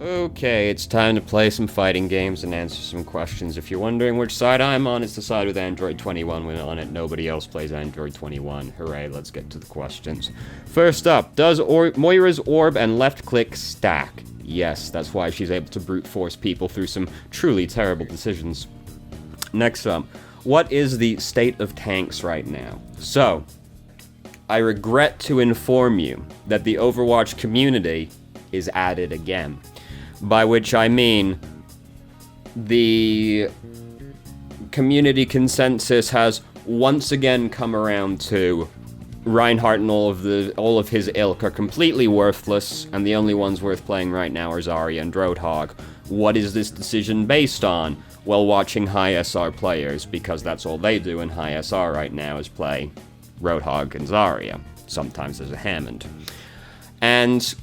Okay, it's time to play some fighting games and answer some questions. If you're wondering which side I'm on, it's the side with Android 21 when on it. Nobody else plays Android 21. Hooray, let's get to the questions. First up, does Moira's orb and left click stack? Yes, that's why she's able to brute force people through some truly terrible decisions. Next up, what is the state of tanks right now? So, I regret to inform you that the Overwatch community is at it again. By which I mean, the community consensus has once again come around to Reinhardt and all of his ilk are completely worthless, and the only ones worth playing right now are Zarya and Roadhog. What is this decision based on? Well, watching high SR players, because that's all they do in high SR right now is play Roadhog and Zarya. Sometimes there's a Hammond. And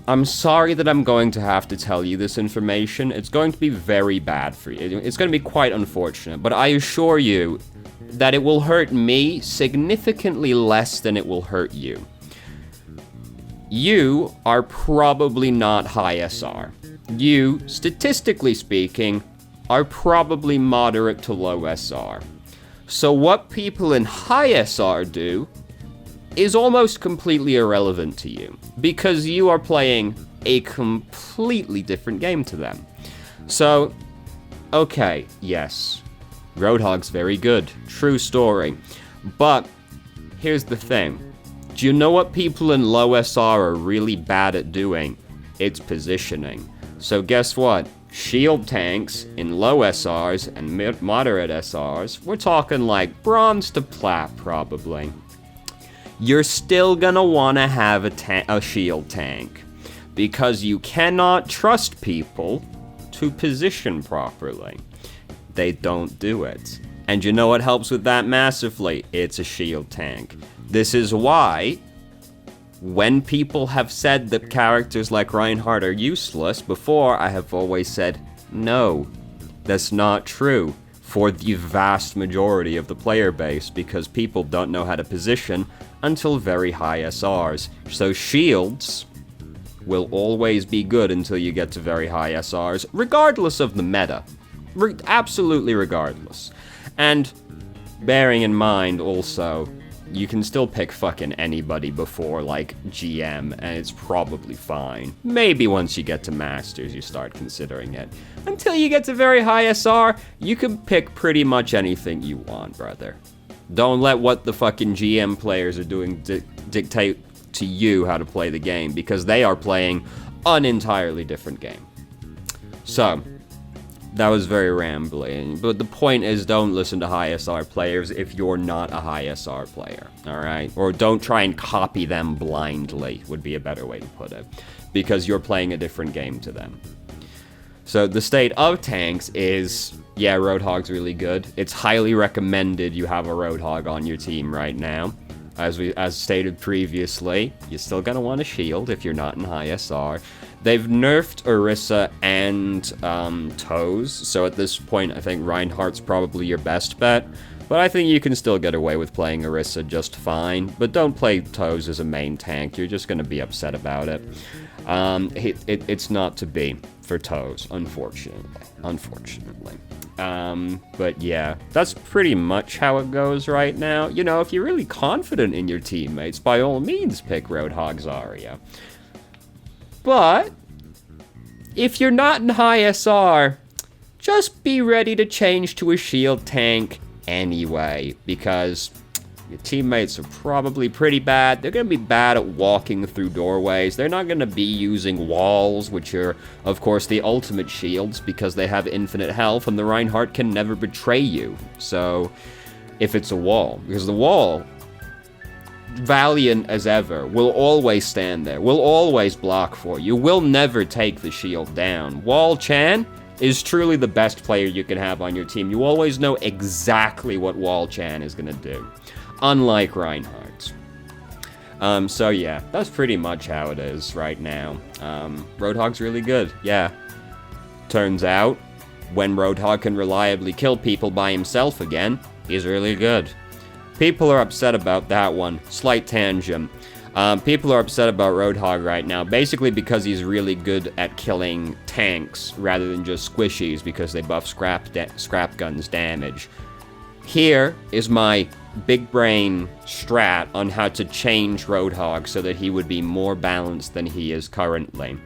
I'm sorry that I'm going to have to tell you this information. It's going to be very bad for you. It's going to be quite unfortunate, but I assure you that it will hurt me significantly less than it will hurt you. You are probably not high SR. You, statistically speaking, are probably moderate to low SR. So what people in high SR do is almost completely irrelevant to you, because you are playing a completely different game to them. So, okay, yes, Roadhog's very good, true story, but here's the thing. Do you know what people in low SR are really bad at doing? It's positioning. So guess what? Shield tanks in low SRs and moderate SRs, we're talking like bronze to plat probably. You're still gonna wanna have a shield tank, because you cannot trust people to position properly. They don't do it. And you know what helps with that massively? It's a shield tank. This is why, when people have said that characters like Reinhardt are useless, before I have always said, no, that's not true for the vast majority of the player base, because people don't know how to position until very high SRs. So shields will always be good until you get to very high SRs, regardless of the meta. Absolutely regardless. And bearing in mind also, you can still pick fucking anybody before, like, GM, and it's probably fine. Maybe once you get to Masters, you start considering it. Until you get to very high SR, you can pick pretty much anything you want, brother. Don't let what the fucking GM players are doing dictate to you how to play the game, because they are playing an entirely different game. So, that was very rambling, but the point is, don't listen to high SR players if you're not a high SR player, alright? Or don't try and copy them blindly, would be a better way to put it, because you're playing a different game to them. So the state of tanks is, yeah, Roadhog's really good. It's highly recommended you have a Roadhog on your team right now. As stated previously, you're still gonna want a shield if you're not in high SR. They've nerfed Orisa and Toes, so at this point I think Reinhardt's probably your best bet, but I think you can still get away with playing Orisa just fine, but don't play Toes as a main tank, you're just gonna be upset about it. It's not to be for Toes, unfortunately. But yeah, that's pretty much how it goes right now. You know, if you're really confident in your teammates, by all means pick Roadhog Zarya. But if you're not in high SR, just be ready to change to a shield tank anyway, because your teammates are probably pretty bad. They're going to be bad at walking through doorways. They're not going to be using walls, which are, of course, the ultimate shields, because they have infinite health, and the Reinhardt can never betray you. So, if it's a wall, because the wall, valiant as ever, will always stand there, will always block for you, will never take the shield down. Wall Chan is truly the best player you can have on your team. You always know exactly what Wall Chan is going to do, unlike Reinhardt. So yeah, that's pretty much how it is right now. Roadhog's really good, yeah. Turns out, when Roadhog can reliably kill people by himself again, he's really good. People are upset about that one. Slight tangent. People are upset about Roadhog right now, basically because he's really good at killing tanks rather than just squishies because they buff scrap guns damage. Here is my big brain strat on how to change Roadhog so that he would be more balanced than he is currently.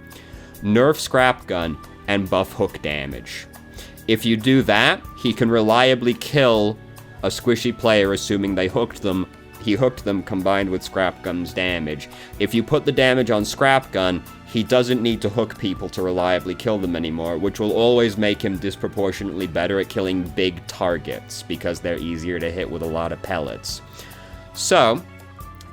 Nerf scrap gun and buff hook damage. If you do that, he can reliably kill a squishy player assuming they hooked them. He hooked them combined with scrap gun's damage. If you put the damage on scrap gun, he doesn't need to hook people to reliably kill them anymore, which will always make him disproportionately better at killing big targets, because they're easier to hit with a lot of pellets. So,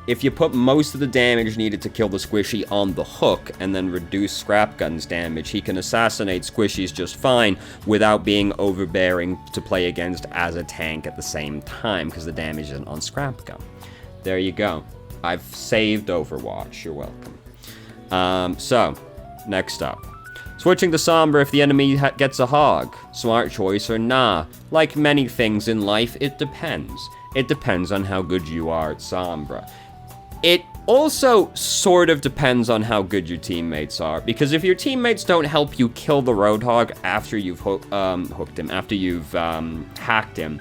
if you put most of the damage needed to kill the squishy on the hook, and then reduce scrap gun's damage, he can assassinate squishies just fine, without being overbearing to play against as a tank at the same time, because the damage isn't on scrap gun. There you go. I've saved Overwatch, you're welcome. So, next up. Switching to Sombra if the enemy gets a hog. Smart choice or nah? Like many things in life, it depends. It depends on how good you are at Sombra. It also sort of depends on how good your teammates are, because if your teammates don't help you kill the Roadhog after you've hooked him, after you've hacked him,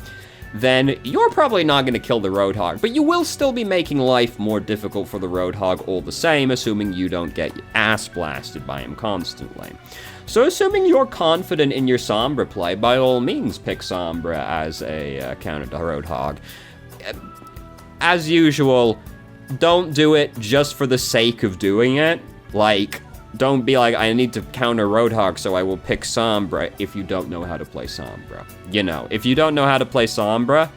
then you're probably not going to kill the Roadhog, but you will still be making life more difficult for the Roadhog all the same, assuming you don't get ass blasted by him constantly. So assuming you're confident in your Sombra play, by all means pick Sombra as a counter to Roadhog. As usual, don't do it just for the sake of doing it. Like, don't be like, I need to counter Roadhog, so I will pick Sombra if you don't know how to play Sombra. You know, if you don't know how to play Sombra,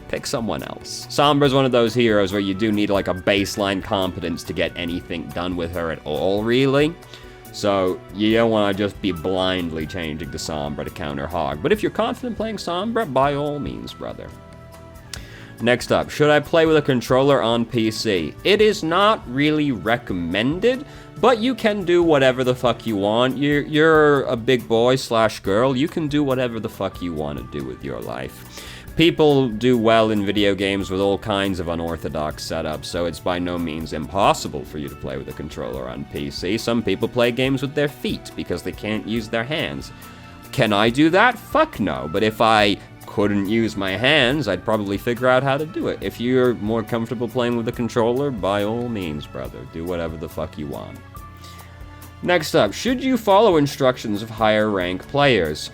pick someone else. Sombra's one of those heroes where you do need, like, a baseline competence to get anything done with her at all, really. So, you don't want to just be blindly changing to Sombra to counter Hog. But if you're confident playing Sombra, by all means, brother. Next up, should I play with a controller on PC? It is not really recommended, but you can do whatever the fuck you want. You're a big boy / girl, you can do whatever the fuck you want to do with your life. People do well in video games with all kinds of unorthodox setups, so it's by no means impossible for you to play with a controller on PC. Some people play games with their feet because they can't use their hands. Can I do that? Fuck no, but if I couldn't use my hands, I'd probably figure out how to do it. If you're more comfortable playing with a controller, by all means, brother, do whatever the fuck you want. Next up, should you follow instructions of higher rank players?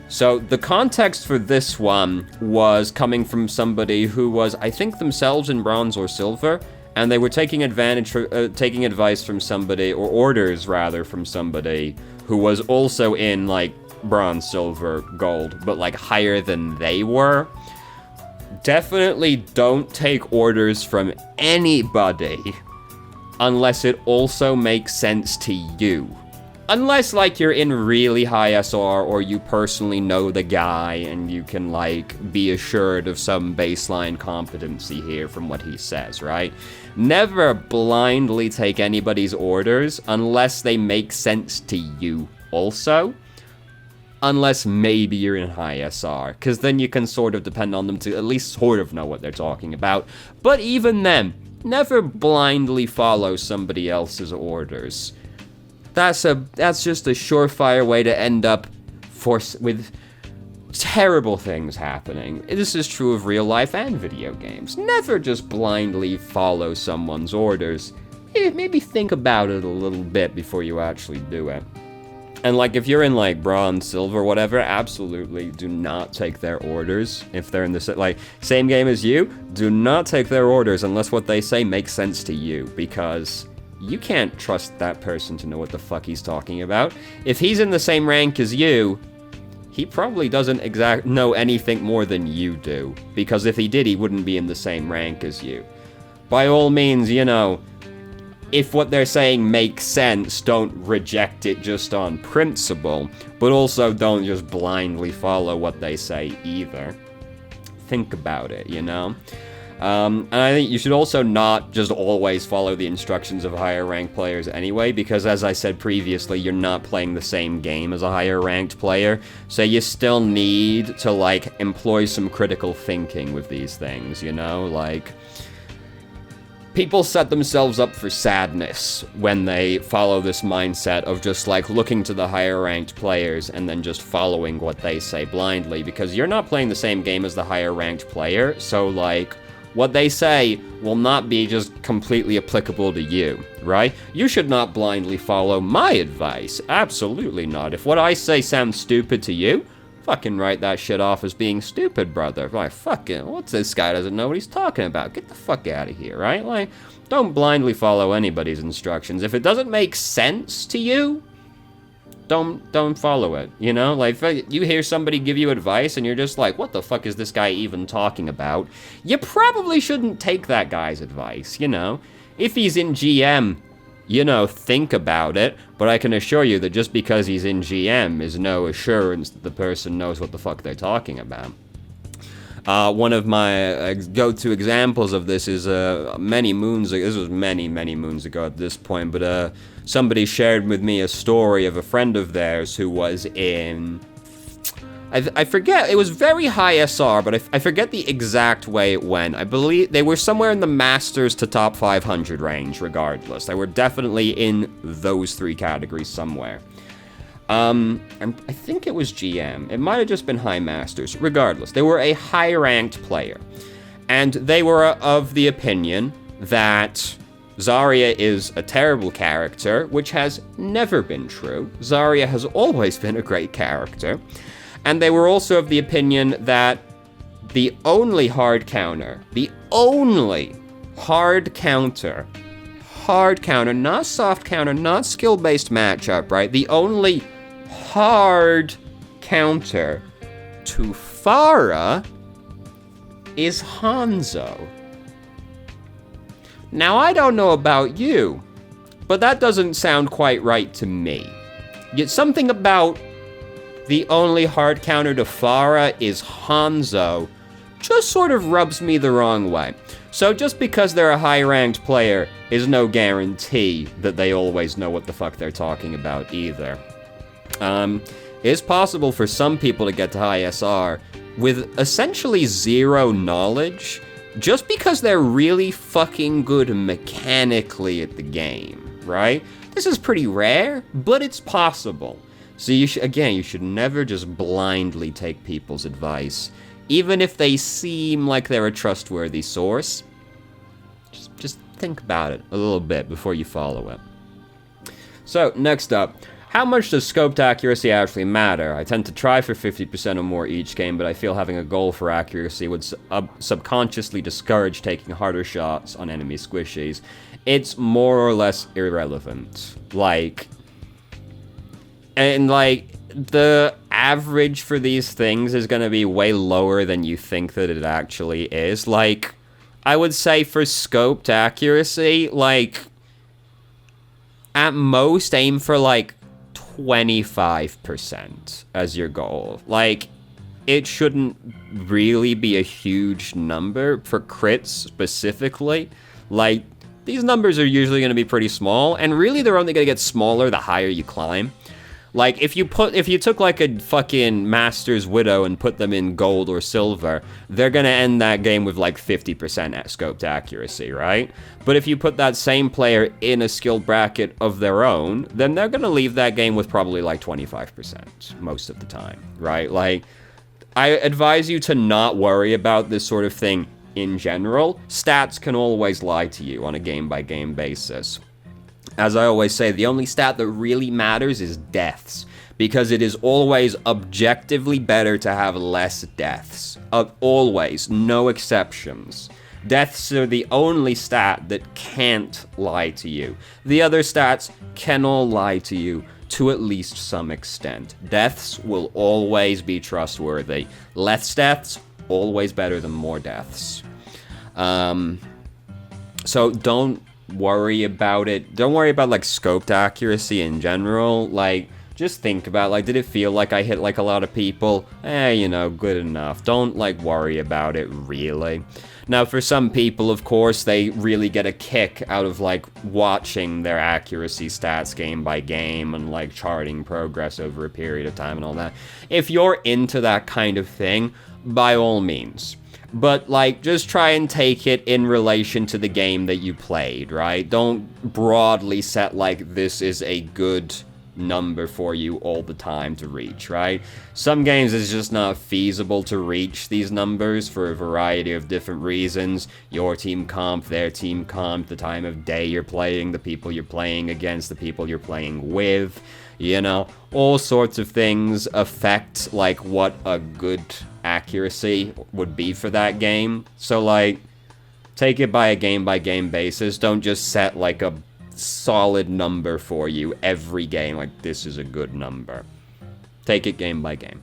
So the context for this one was coming from somebody who was, I think, themselves in bronze or silver, and they were taking advice from somebody, or orders rather, from somebody who was also in, like, bronze, silver, gold, but, like, higher than they were. Definitely don't take orders from anybody unless it also makes sense to you. Unless, like, you're in really high SR, or you personally know the guy and you can, like, be assured of some baseline competency here from what he says, right? Never blindly take anybody's orders unless they make sense to you also. Unless maybe you're in high SR, because then you can sort of depend on them to at least sort of know what they're talking about. But even then, never blindly follow somebody else's orders. That's just a surefire way to end up with terrible things happening. This is true of real life and video games. Never just blindly follow someone's orders. Maybe think about it a little bit before you actually do it. And, like, if you're in, like, bronze, silver, whatever, absolutely do not take their orders. If they're in the, like, same game as you, do not take their orders unless what they say makes sense to you, because you can't trust that person to know what the fuck he's talking about. If he's in the same rank as you, he probably doesn't know anything more than you do, because if he did, he wouldn't be in the same rank as you. By all means, you know, if what they're saying makes sense, don't reject it just on principle, but also don't just blindly follow what they say either. Think about it, you know? And I think you should also not just always follow the instructions of higher ranked players anyway, because as I said previously, you're not playing the same game as a higher ranked player, so you still need to, like, employ some critical thinking with these things, you know? Like, people set themselves up for sadness when they follow this mindset of just, like, looking to the higher-ranked players and then just following what they say blindly, because you're not playing the same game as the higher-ranked player, so, like, what they say will not be just completely applicable to you, right? You should not blindly follow my advice. Absolutely not. If what I say sounds stupid to you, fucking write that shit off as being stupid, brother. Like, fucking, what's this guy doesn't know what he's talking about? Get the fuck out of here, right? Like, don't blindly follow anybody's instructions. If it doesn't make sense to you, don't follow it, you know? Like, if you hear somebody give you advice and you're just like, what the fuck is this guy even talking about? You probably shouldn't take that guy's advice, you know? If he's in GM, you know, think about it, but I can assure you that just because he's in GM is no assurance that the person knows what the fuck they're talking about. One of my go-to examples of this is many moons ago. This was many moons ago at this point, but somebody shared with me a story of a friend of theirs who was in... I forget, it was very high SR, but I forget the exact way it went. I believe they were somewhere in the Masters to top 500 range, regardless. They were definitely in those three categories somewhere. I think it was GM. It might have just been High Masters. Regardless, they were a high-ranked player. And they were of the opinion that Zarya is a terrible character, which has never been true. Zarya has always been a great character. And they were also of the opinion that the only hard counter, not soft counter, not skill-based matchup, right? The only hard counter to Pharah is Hanzo. Now, I don't know about you, but that doesn't sound quite right to me. Yet something about the only hard counter to Pharah is Hanzo just sort of rubs me the wrong way. So just because they're a high-ranked player is no guarantee that they always know what the fuck they're talking about either. It's possible for some people to get to high SR with essentially zero knowledge just because they're really fucking good mechanically at the game, right? This is pretty rare, but it's possible. So you should never just blindly take people's advice, even if they seem like they're a trustworthy source. Just think about it a little bit before you follow it. So, next up, how much does scoped accuracy actually matter? I tend to try for 50% or more each game, but I feel having a goal for accuracy would subconsciously discourage taking harder shots on enemy squishies. It's more or less irrelevant. The average for these things is going to be way lower than you think that it actually is. Like, I would say for scoped accuracy, like, at most aim for, like, 25% as your goal. Like, it shouldn't really be a huge number for crits specifically. Like, these numbers are usually going to be pretty small, and really they're only going to get smaller the higher you climb. Like, if you took, like, a fucking Master's Widow and put them in gold or silver, they're gonna end that game with, like, 50% scoped accuracy, right? But if you put that same player in a skill bracket of their own, then they're gonna leave that game with probably, like, 25% most of the time, right? Like, I advise you to not worry about this sort of thing in general. Stats can always lie to you on a game-by-game basis. As I always say, the only stat that really matters is deaths, because it is always objectively better to have less deaths. Always, no exceptions. Deaths are the only stat that can't lie to you. The other stats can all lie to you to at least some extent. Deaths will always be trustworthy. Less deaths, always better than more deaths. So don't worry about it. Don't worry about, like, scoped accuracy in general. Like, just think about, like, did it feel like I hit, like, a lot of people? You know, good enough. Don't, like, worry about it, really. Now, for some people, of course, they really get a kick out of, like, watching their accuracy stats game by game and, like, charting progress over a period of time and all that. If you're into that kind of thing, by all means. But, like, just try and take it in relation to the game that you played, right? Don't broadly set, like, this is a good number for you all the time to reach, right? Some games it's just not feasible to reach these numbers for a variety of different reasons. Your team comp, their team comp, the time of day you're playing, the people you're playing against, the people you're playing with, you know, all sorts of things affect, like, what a good accuracy would be for that game. So, like, take it by a game basis. Don't just set, like, a solid number for you every game, like, this is a good number. Take it game by game.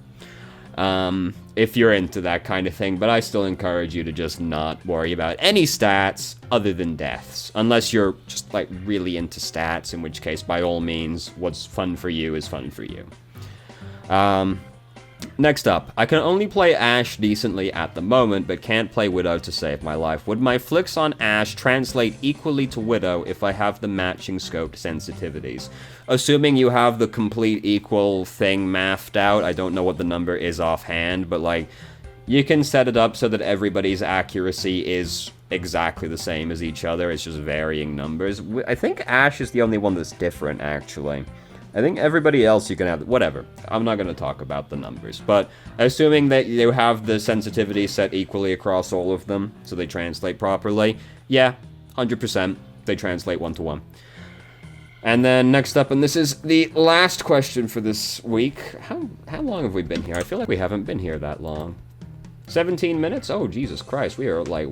If you're into that kind of thing, but I still encourage you to just not worry about any stats other than deaths. Unless you're just, like, really into stats, in which case, by all means, what's fun for you is fun for you. Next up, I can only play Ashe decently at the moment, but can't play Widow to save my life. Would my flicks on Ashe translate equally to Widow if I have the matching scoped sensitivities? Assuming you have the complete equal thing mathed out, I don't know what the number is offhand, but, like, you can set it up so that everybody's accuracy is exactly the same as each other. It's just varying numbers. I think Ashe is the only one that's different, actually. I think everybody else you can have, whatever. I'm not going to talk about the numbers, but assuming that you have the sensitivity set equally across all of them, so they translate properly, yeah, 100%, they translate 1-to-1. And then next up, and this is the last question for this week. How long have we been here? I feel like we haven't been here that long. 17 minutes? Oh, Jesus Christ, we are, like,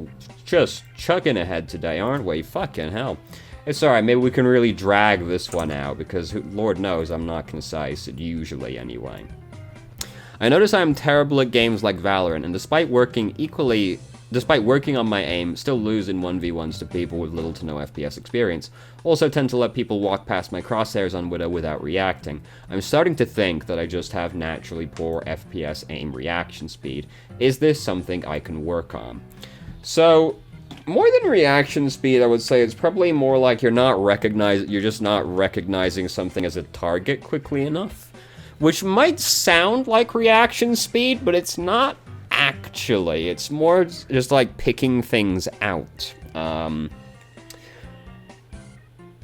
just chugging ahead today, aren't we? Fucking hell. It's alright, maybe we can really drag this one out, because Lord knows I'm not concise, usually anyway. I notice I am terrible at games like Valorant, and despite working on my aim, still lose in 1v1s to people with little to no FPS experience. Also tend to let people walk past my crosshairs on Widow without reacting. I'm starting to think that I just have naturally poor FPS aim reaction speed. Is this something I can work on? So, more than reaction speed, I would say it's probably more like you're just not recognizing something as a target quickly enough. Which might sound like reaction speed, but it's not actually. It's more just like picking things out.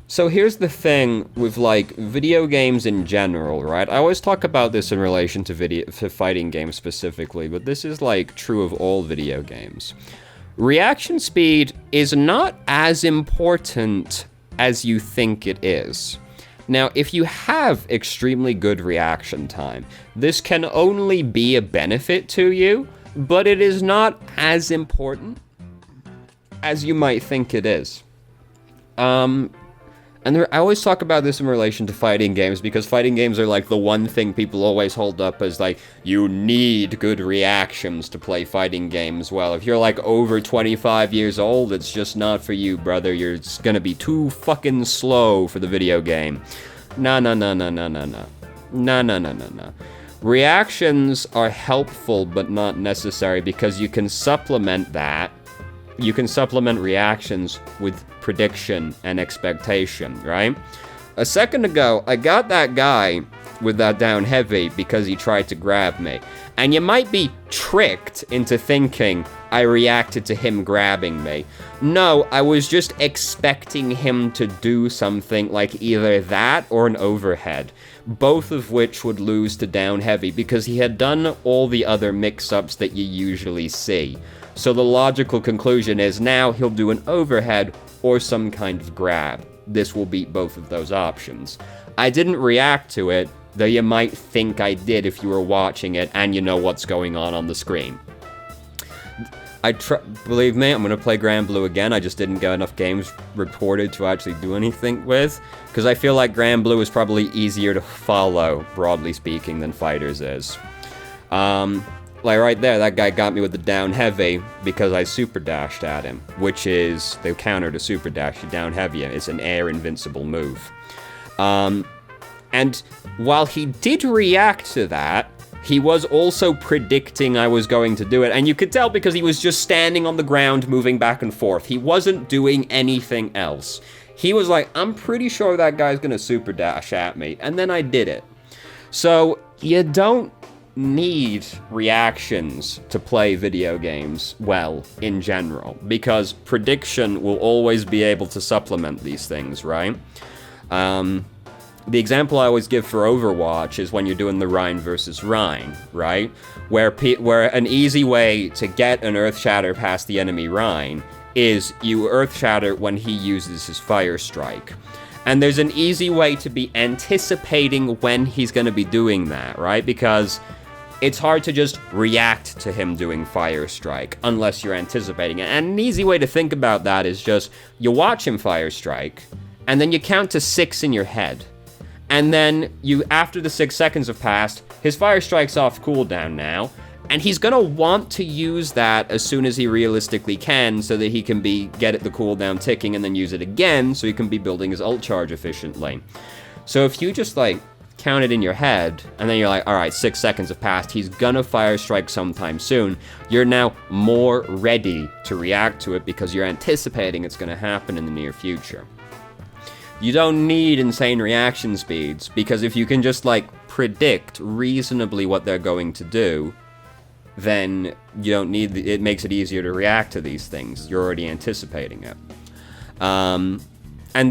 So here's the thing with, like, video games in general, right? I always talk about this in relation to fighting games specifically, but this is, like, true of all video games. Reaction speed is not as important as you think it is. Now, if you have extremely good reaction time, this can only be a benefit to you, but it is not as important as you might think it is. I always talk about this in relation to fighting games, because fighting games are, like, the one thing people always hold up as, like, you need good reactions to play fighting games well. If you're, like, over 25 years old, it's just not for you, brother. You're just gonna be too fucking slow for the video game. No. Reactions are helpful, but not necessary, because you can supplement that. You can supplement reactions with prediction and expectation, right? A second ago, I got that guy with that down heavy because he tried to grab me. And you might be tricked into thinking I reacted to him grabbing me. No, I was just expecting him to do something like either that or an overhead, both of which would lose to down heavy because he had done all the other mix-ups that you usually see. So the logical conclusion is now he'll do an overhead or some kind of grab. This will beat both of those options. I didn't react to it, though you might think I did if you were watching it and you know what's going on the screen. Believe me, I'm going to play Grand Blue again. I just didn't get enough games reported to actually do anything with, because I feel like Grand Blue is probably easier to follow, broadly speaking, than Fighterz is. Like right there, that guy got me with the down heavy because I super dashed at him, which is the counter to super dash. You down heavy, it's an air invincible move. And while he did react to that, he was also predicting I was going to do it, and you could tell because he was just standing on the ground moving back and forth. He wasn't doing anything else. He was like, I'm pretty sure that guy's gonna super dash at me, and then I did it. So, you don't need reactions to play video games well in general, because prediction will always be able to supplement these things, right? The example I always give for Overwatch is when you're doing the Rhine versus Rhine, right? Where an easy way to get an Earth Shatter past the enemy Rhine is you Earth Shatter when he uses his Fire Strike. And there's an easy way to be anticipating when he's going to be doing that, right? Because it's hard to just react to him doing Fire Strike unless you're anticipating it. And an easy way to think about that is just you watch him Fire Strike, and then you count to 6 in your head. And then after the 6 seconds have passed, his Fire Strike's off cooldown now, and he's gonna want to use that as soon as he realistically can so that he can get the cooldown ticking and then use it again so he can be building his ult charge efficiently. So if you just count it in your head, and then you're like, alright, 6 seconds have passed, he's gonna Fire Strike sometime soon, you're now more ready to react to it because you're anticipating it's gonna happen in the near future. You don't need insane reaction speeds, because if you can just, predict reasonably what they're going to do, then you don't need it makes it easier to react to these things. You're already anticipating it. And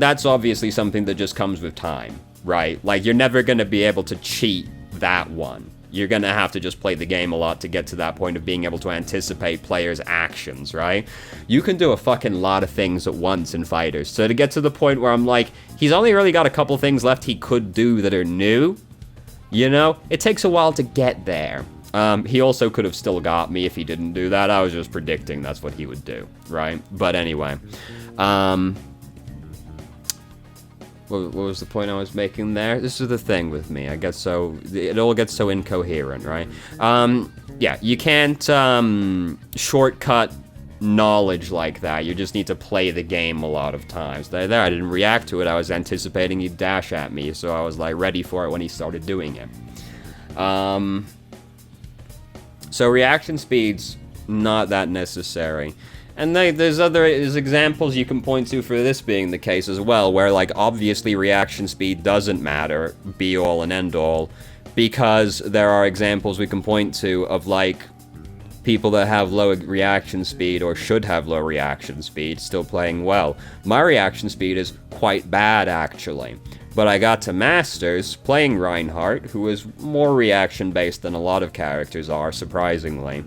that's obviously something that just comes with time, right? You're never going to be able to cheat that one. You're going to have to just play the game a lot to get to that point of being able to anticipate players' actions, right? You can do a fucking lot of things at once in Fighterz. So to get to the point where I'm like, he's only really got a couple things left he could do that are new, it takes a while to get there. He also could have still got me if he didn't do that. I was just predicting that's what he would do, right? But anyway, what was the point I was making there? This is the thing with me. It all gets so incoherent, right? Yeah, you can't shortcut knowledge like that. You just need to play the game a lot of times. There, I didn't react to it. I was anticipating he'd dash at me, so I was ready for it when he started doing it. So reaction speed's not that necessary. And there's examples you can point to for this being the case as well, where obviously reaction speed doesn't matter, be all and end all, because there are examples we can point to of people that have low reaction speed or should have low reaction speed still playing well. My reaction speed is quite bad actually, but I got to Masters playing Reinhardt, who is more reaction based than a lot of characters are, surprisingly.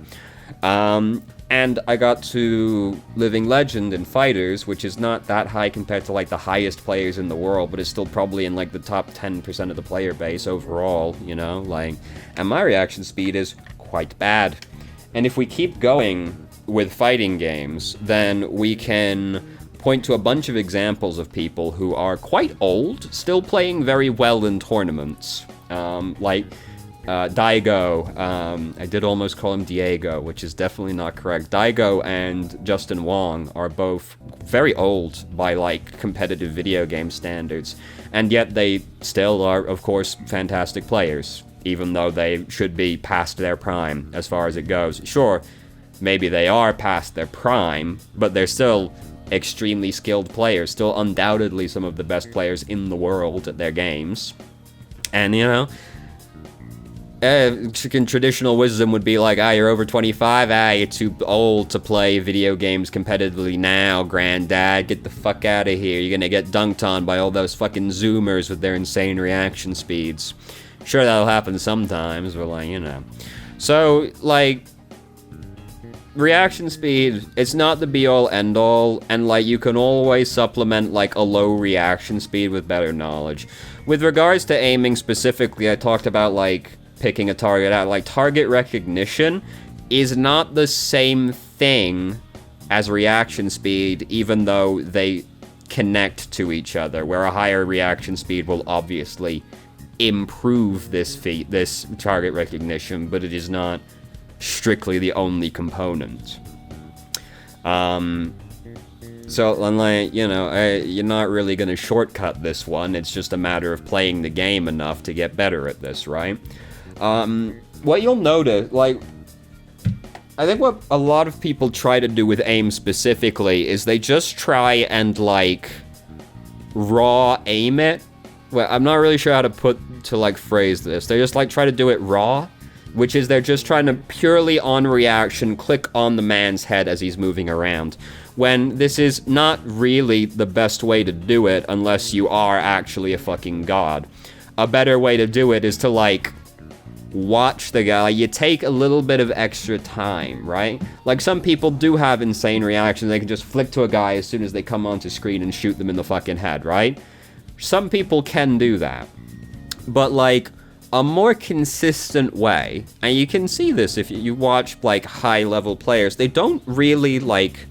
And I got to Living Legend in Fighterz, which is not that high compared to the highest players in the world, but is still probably in the top 10% of the player base overall, and my reaction speed is quite bad. And if we keep going with fighting games, then we can point to a bunch of examples of people who are quite old, still playing very well in tournaments, Daigo, I did almost call him Diego, which is definitely not correct. Daigo and Justin Wong are both very old by competitive video game standards, and yet they still are, of course, fantastic players, even though they should be past their prime as far as it goes. Sure, maybe they are past their prime, but they're still extremely skilled players, still undoubtedly some of the best players in the world at their games. And, traditional wisdom would be you're over 25, you're too old to play video games competitively now, granddad, get the fuck out of here, you're gonna get dunked on by all those fucking zoomers with their insane reaction speeds. Sure, that'll happen sometimes, but So, reaction speed, it's not the be-all, end-all, and, you can always supplement, a low reaction speed with better knowledge. With regards to aiming specifically, I talked about, picking a target out. Target recognition is not the same thing as reaction speed, even though they connect to each other, where a higher reaction speed will obviously improve this target recognition, but it is not strictly the only component. So, you're not really going to shortcut this one. It's just a matter of playing the game enough to get better at this, right? What you'll notice, I think what a lot of people try to do with aim specifically is they just try and, raw aim it. Well, I'm not really sure how to phrase this. They just, try to do it raw. which is they're just trying to purely on reaction click on the man's head as he's moving around, when this is not really the best way to do it unless you are actually a fucking god. A better way to do it is to, like, watch the guy. You take a little bit of extra time, right? Like, some people do have insane reactions. They can just flick to a guy as soon as they come onto screen and shoot them in the fucking head, right? Some people can do that. But, like, a more consistent way, and you can see this if you watch, like, high-level players, they don't really, like,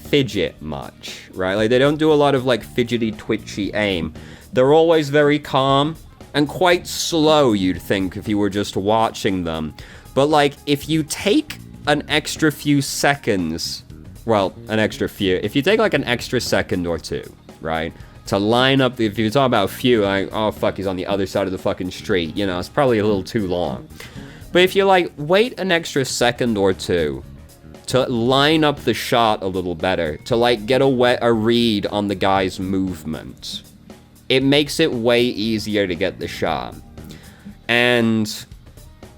fidget much, right? Like, they don't do a lot of, like, fidgety, twitchy aim. They're always very calm and quite slow, you'd think, if you were just watching them. But, like, if you take an extra few seconds, well, if you take, like, an extra second or two, right, to line up, if you talk about few, like, oh, fuck, he's on the other side of the fucking street, you know, it's probably a little too long. But if you, like, wait an extra second or two to line up the shot a little better, to, like, get a read on the guy's movement, it makes it way easier to get the shot. And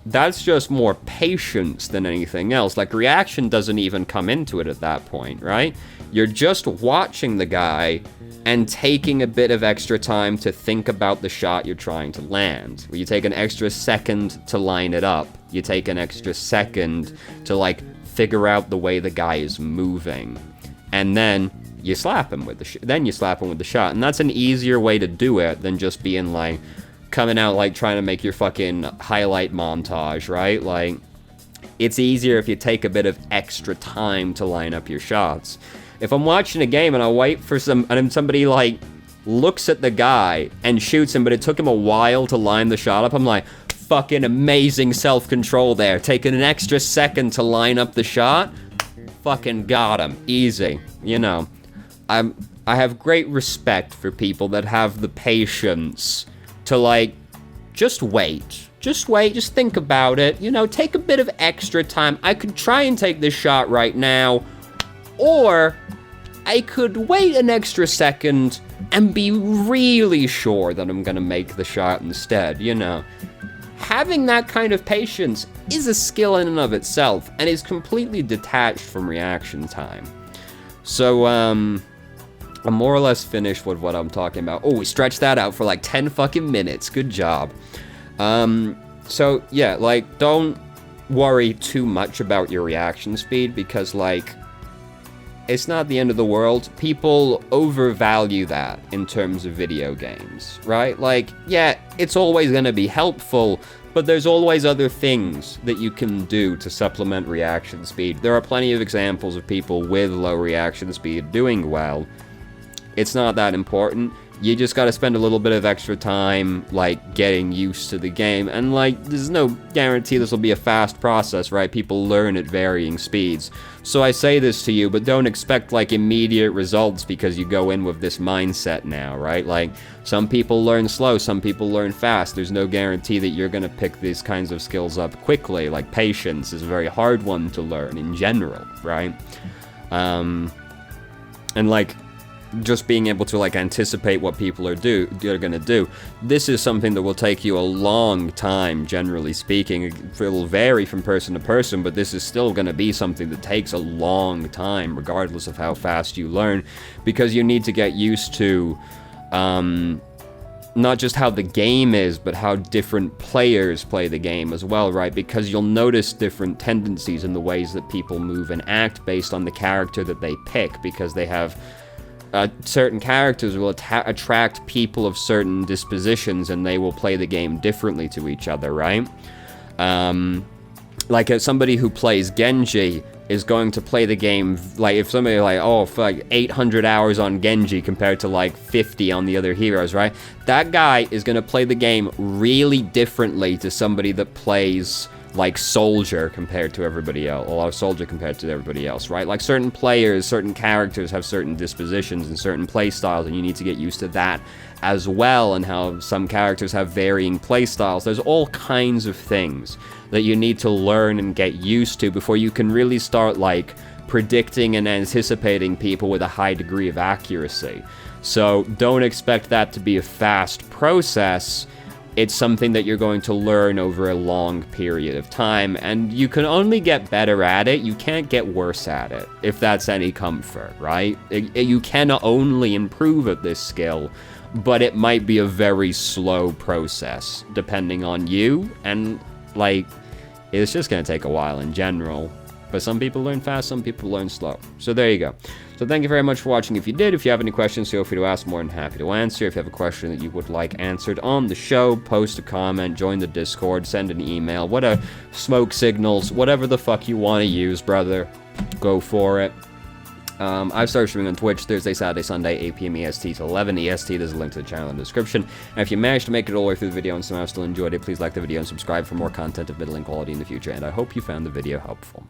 that's just more patience than anything else. Like, reaction doesn't even come into it at that point, right? You're just watching the guy and taking a bit of extra time to think about the shot you're trying to land. You take an extra second to line it up. You take an extra second to, like, figure out the way the guy is moving. And then you slap him with the shot. And that's an easier way to do it than just being, like, coming out, like, trying to make your fucking highlight montage, right? Like, it's easier if you take a bit of extra time to line up your shots. If I'm watching a game and I wait for somebody, like, looks at the guy and shoots him, but it took him a while to line the shot up, I'm like, fucking amazing self-control there. Taking an extra second to line up the shot, fucking got him. Easy, you know. I have great respect for people that have the patience to, like, just wait. Just wait, just think about it. You know, take a bit of extra time. I could try and take this shot right now, or I could wait an extra second and be really sure that I'm gonna make the shot instead, you know. Having that kind of patience is a skill in and of itself, and is completely detached from reaction time. So, I'm more or less finished with what I'm talking about. Oh, we stretched that out for like 10 fucking minutes. Good job. So, yeah, like, don't worry too much about your reaction speed, because, like, it's not the end of the world. People overvalue that in terms of video games, right? Like, yeah, it's always going to be helpful, but there's always other things that you can do to supplement reaction speed. There are plenty of examples of people with low reaction speed doing well. It's not that important. You just gotta spend a little bit of extra time, like, getting used to the game. And, like, there's no guarantee this will be a fast process, right? People learn at varying speeds. So I say this to you, but don't expect, like, immediate results because you go in with this mindset now, right? Like, some people learn slow, some people learn fast. There's no guarantee that you're gonna pick these kinds of skills up quickly. Like, patience is a very hard one to learn in general, right? And, like, just being able to, like, anticipate what people are gonna do. This is something that will take you a long time, generally speaking. It will vary from person to person, but this is still gonna be something that takes a long time, regardless of how fast you learn, because you need to get used to, not just how the game is, but how different players play the game as well, right? Because you'll notice different tendencies in the ways that people move and act based on the character that they pick, because they have certain characters will attract people of certain dispositions, and they will play the game differently to each other, right? Like, somebody who plays Genji is going to play the game, like, if somebody, like, oh, for like 800 hours on Genji compared to, like, 50 on the other heroes, right? That guy is going to play the game really differently to somebody that plays, like, Soldier compared to everybody else, or Soldier compared to everybody else, right? Like, certain players, certain characters have certain dispositions and certain play styles, and you need to get used to that as well, and how some characters have varying play styles. There's all kinds of things that you need to learn and get used to before you can really start, like, predicting and anticipating people with a high degree of accuracy. So don't expect that to be a fast process. it's something that you're going to learn over a long period of time, and you can only get better at it. You can't get worse at it, if that's any comfort, right? You can only improve at this skill, but it might be a very slow process, depending on you, and, like, it's just going to take a while in general. But some people learn fast, some people learn slow. So there you go. So thank you very much for watching. If you did, if you have any questions, feel free to ask. More than happy to answer. If you have a question that you would like answered on the show, post a comment, join the Discord, send an email, whatever, smoke signals, whatever the fuck you want to use, brother. Go for it. I've started streaming on Twitch Thursday, Saturday, Sunday, 8 p.m. EST to 11 EST. There's a link to the channel in the description. And if you managed to make it all the way through the video and somehow still enjoyed it, please like the video and subscribe for more content of middling quality in the future. And I hope you found the video helpful.